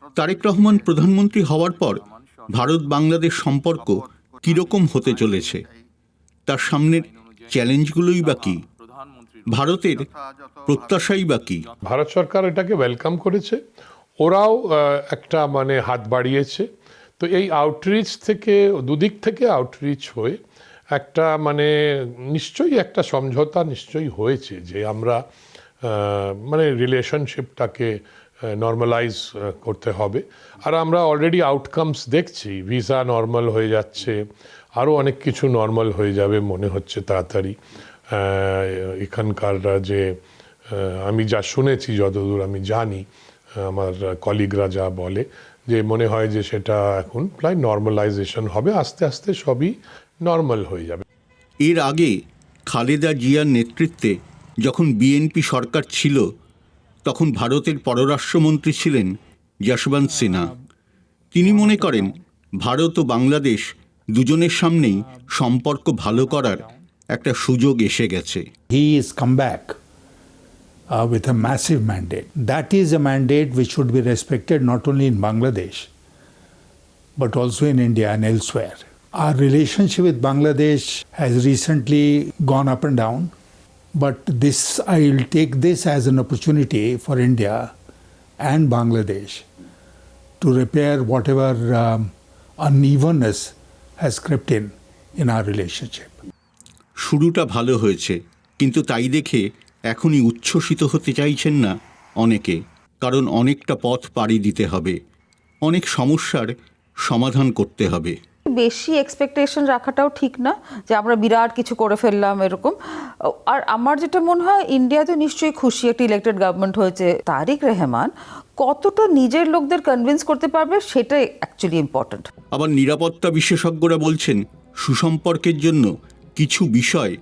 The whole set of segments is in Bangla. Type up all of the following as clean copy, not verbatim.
তারেক রহমান প্রধানমন্ত্রী হওয়ার পর ভারত বাংলাদেশ সম্পর্ক কীরকম হতে চলেছে, তার সামনের চ্যালেঞ্জগুলোই বা কী, ভারতের প্রত্যাশাই বা কী? ভারত সরকার এটাকে ওয়েলকাম করেছে, ওরাও একটা হাত বাড়িয়েছে। তো এই আউটরিচ থেকে দুদিক থেকে আউটরিচ হয়ে একটা নিশ্চয়ই একটা সমঝোতা নিশ্চয়ই হয়েছে যে আমরা রিলেশনশিপটাকে নর্মালাইজ করতে হবে। আর আমরা অলরেডি আউটকামস দেখছি, ভিসা নর্মাল হয়ে যাচ্ছে, আরও অনেক কিছু নর্মাল হয়ে যাবে মনে হচ্ছে তাড়াতাড়ি। এখানকার যে আমি যা শুনেছি, যতদূর আমি জানি, আমার কলিগরা যা বলে, যে মনে হয় যে সেটা এখন প্রায় নর্মালাইজেশন হবে, আস্তে আস্তে সবই নর্মাল হয়ে যাবে। এর আগে খালেদা জিয়ার নেতৃত্বে যখন বিএনপি সরকার ছিল, তখন ভারতের পররাষ্ট্রমন্ত্রী ছিলেন যশবন্ত সিনহা। তিনি মনে করেন ভারত ও বাংলাদেশ দুজনের সামনেই সম্পর্ক ভালো করার একটা সুযোগ এসে গেছে। He is come back with a massive mandate. That is a mandate which should be respected not only in Bangladesh but also in India and elsewhere. Our relationship with Bangladesh has recently gone up and down, but I will take this as an opportunity for India and Bangladesh to repair whatever unevenness has crept in our relationship. শুরুটা ভালো হয়েছে, কিন্তু তাই দেখে এখনই উচ্ছ্বসিত হতে চাইছেন না অনেকে, কারণ অনেকটা পথ পাড়ি দিতে হবে, অনেক সমস্যার সমাধান করতে হবে। বেশি এক্সপেকটেশন রাখাটাও ঠিক না যে আমরা বিরাট কিছু করে ফেললাম এরকম। আর আমার যেটা মনে হয়, ইন্ডিয়াতে নিশ্চয়ই খুশি, একটি ইলেক্টেড গভর্নমেন্ট হয়েছে। তারেক রহমান কতটা নিজের লোকদের কনভিন্স করতে পারবে সেটাই অ্যাকচুয়ালি ইম্পর্ট্যান্ট। আবার নিরাপত্তা বিশেষজ্ঞরা বলছেন সুসম্পর্কের জন্য কিছু বিষয়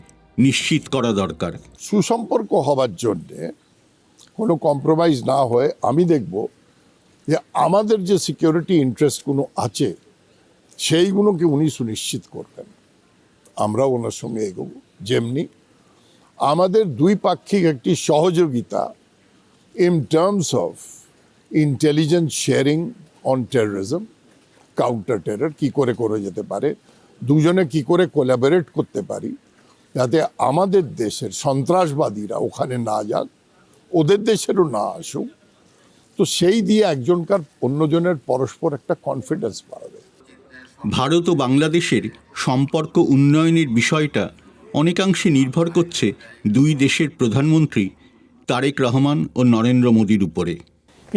নিশ্চিত করা দরকার। সুসম্পর্ক হবার জন্যে কোনো কম্প্রোমাইজ না হয়ে আমি দেখব যে আমাদের যে সিকিউরিটি ইন্টারেস্টগুলো আছে সেইগুলোকে উনি সুনিশ্চিত করবেন, আমরা ওনার সঙ্গে এগোবো। যেমনি আমাদের দুই পাক্ষিক একটি সহযোগিতা in terms of intelligence sharing on terrorism, counter terror কী করে যেতে পারে, দুজনে কি করে কোলাবোরেট করতে পারি যাতে আমাদের দেশের সন্ত্রাসবাদীরা ওখানে না যাক, ওদের দেশেরও না আসুক। তো সেই দিয়ে একজনকার অন্যজনের পরস্পর একটা কনফিডেন্স বাড়বে। ভারত ও বাংলাদেশের সম্পর্ক উন্নয়নের বিষয়টা অনেকাংশে নির্ভর করছে দুই দেশের প্রধানমন্ত্রী তারেক রহমান ও নরেন্দ্র মোদির উপরে।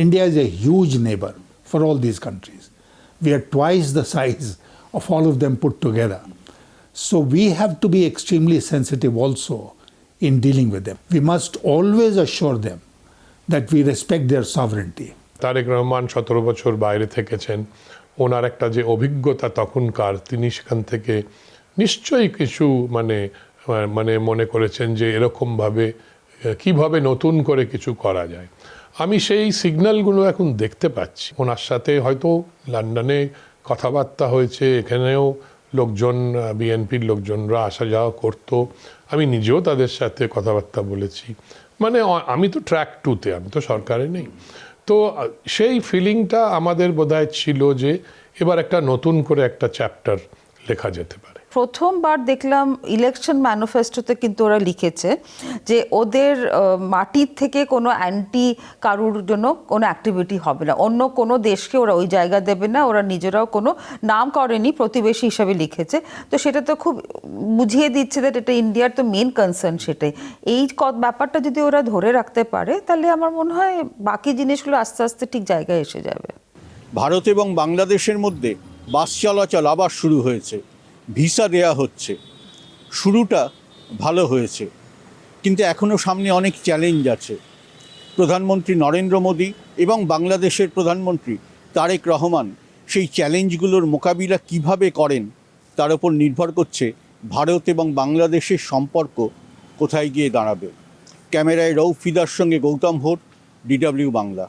India is a huge neighbor for all these countries. We are twice the size of all of them put together. So we have to be extremely sensitive also in dealing with them. We must always assure them that we respect their sovereignty. Tarique Rahman 17 বছর বাইরে থেকেছেন, ওনার একটা যে অভিজ্ঞতা তখনকার, তিনি সেখান থেকে নিশ্চয়ই কিছু মনে করেছেন যে এরকমভাবে কিভাবে নতুন করে কিছু করা যায়। আমি সেই সিগন্যালগুলো এখন দেখতে পাচ্ছি। ওনার সাথে হয়তো লন্ডনে কথাবার্তা হয়েছে, এখানেও লোকজন, বিএনপির লোকজনরা আসা যাওয়া করতো, আমি নিজেও তাদের সাথে কথাবার্তা বলেছি। আমি তো ট্র্যাক 2-তে, আমি তো সরকারে নেই। তো সেই ফিলিংটা আমাদের বোধহয় ছিল যে এবার একটা নতুন করে একটা চ্যাপ্টার লেখা যেতে পারে। প্রথমবার দেখলাম ইলেকশন ম্যানিফেস্টোতে কিন্তু ওরা লিখেছে যে ওদের মাটির থেকে কোনো অ্যান্টি কারুর জন্য কোনো অ্যাক্টিভিটি হবে না, অন্য কোনো দেশকে ওরা ওই জায়গা দেবে না, ওরা নিজেরাও কোনো নাম করেনি, প্রতিবেশী হিসাবে লিখেছে। তো সেটা তো খুব বুঝিয়ে দিচ্ছে যে এটা ইন্ডিয়ার তো মেন কনসার্ন সেটাই। এই ব্যাপারটা যদি ওরা ধরে রাখতে পারে তাহলে আমার মনে হয় বাকি জিনিসগুলো আস্তে আস্তে ঠিক জায়গায় এসে যাবে। ভারত এবং বাংলাদেশের মধ্যে বাস চলাচল আবার শুরু হয়েছে, ভিসা দেয়া হচ্ছে, শুরুটা ভালো হয়েছে, কিন্তু এখনও সামনে অনেক চ্যালেঞ্জ আছে। প্রধানমন্ত্রী নরেন্দ্র মোদী এবং বাংলাদেশের প্রধানমন্ত্রী তারেক রহমান সেই চ্যালেঞ্জগুলোর মোকাবিলা কিভাবে করেন তার উপর নির্ভর করছে ভারত এবং বাংলাদেশের সম্পর্ক কোথায় গিয়ে দাঁড়াবে। ক্যামেরায় রৌফ ফিদার সঙ্গে গৌতম ভোট, DW বাংলা।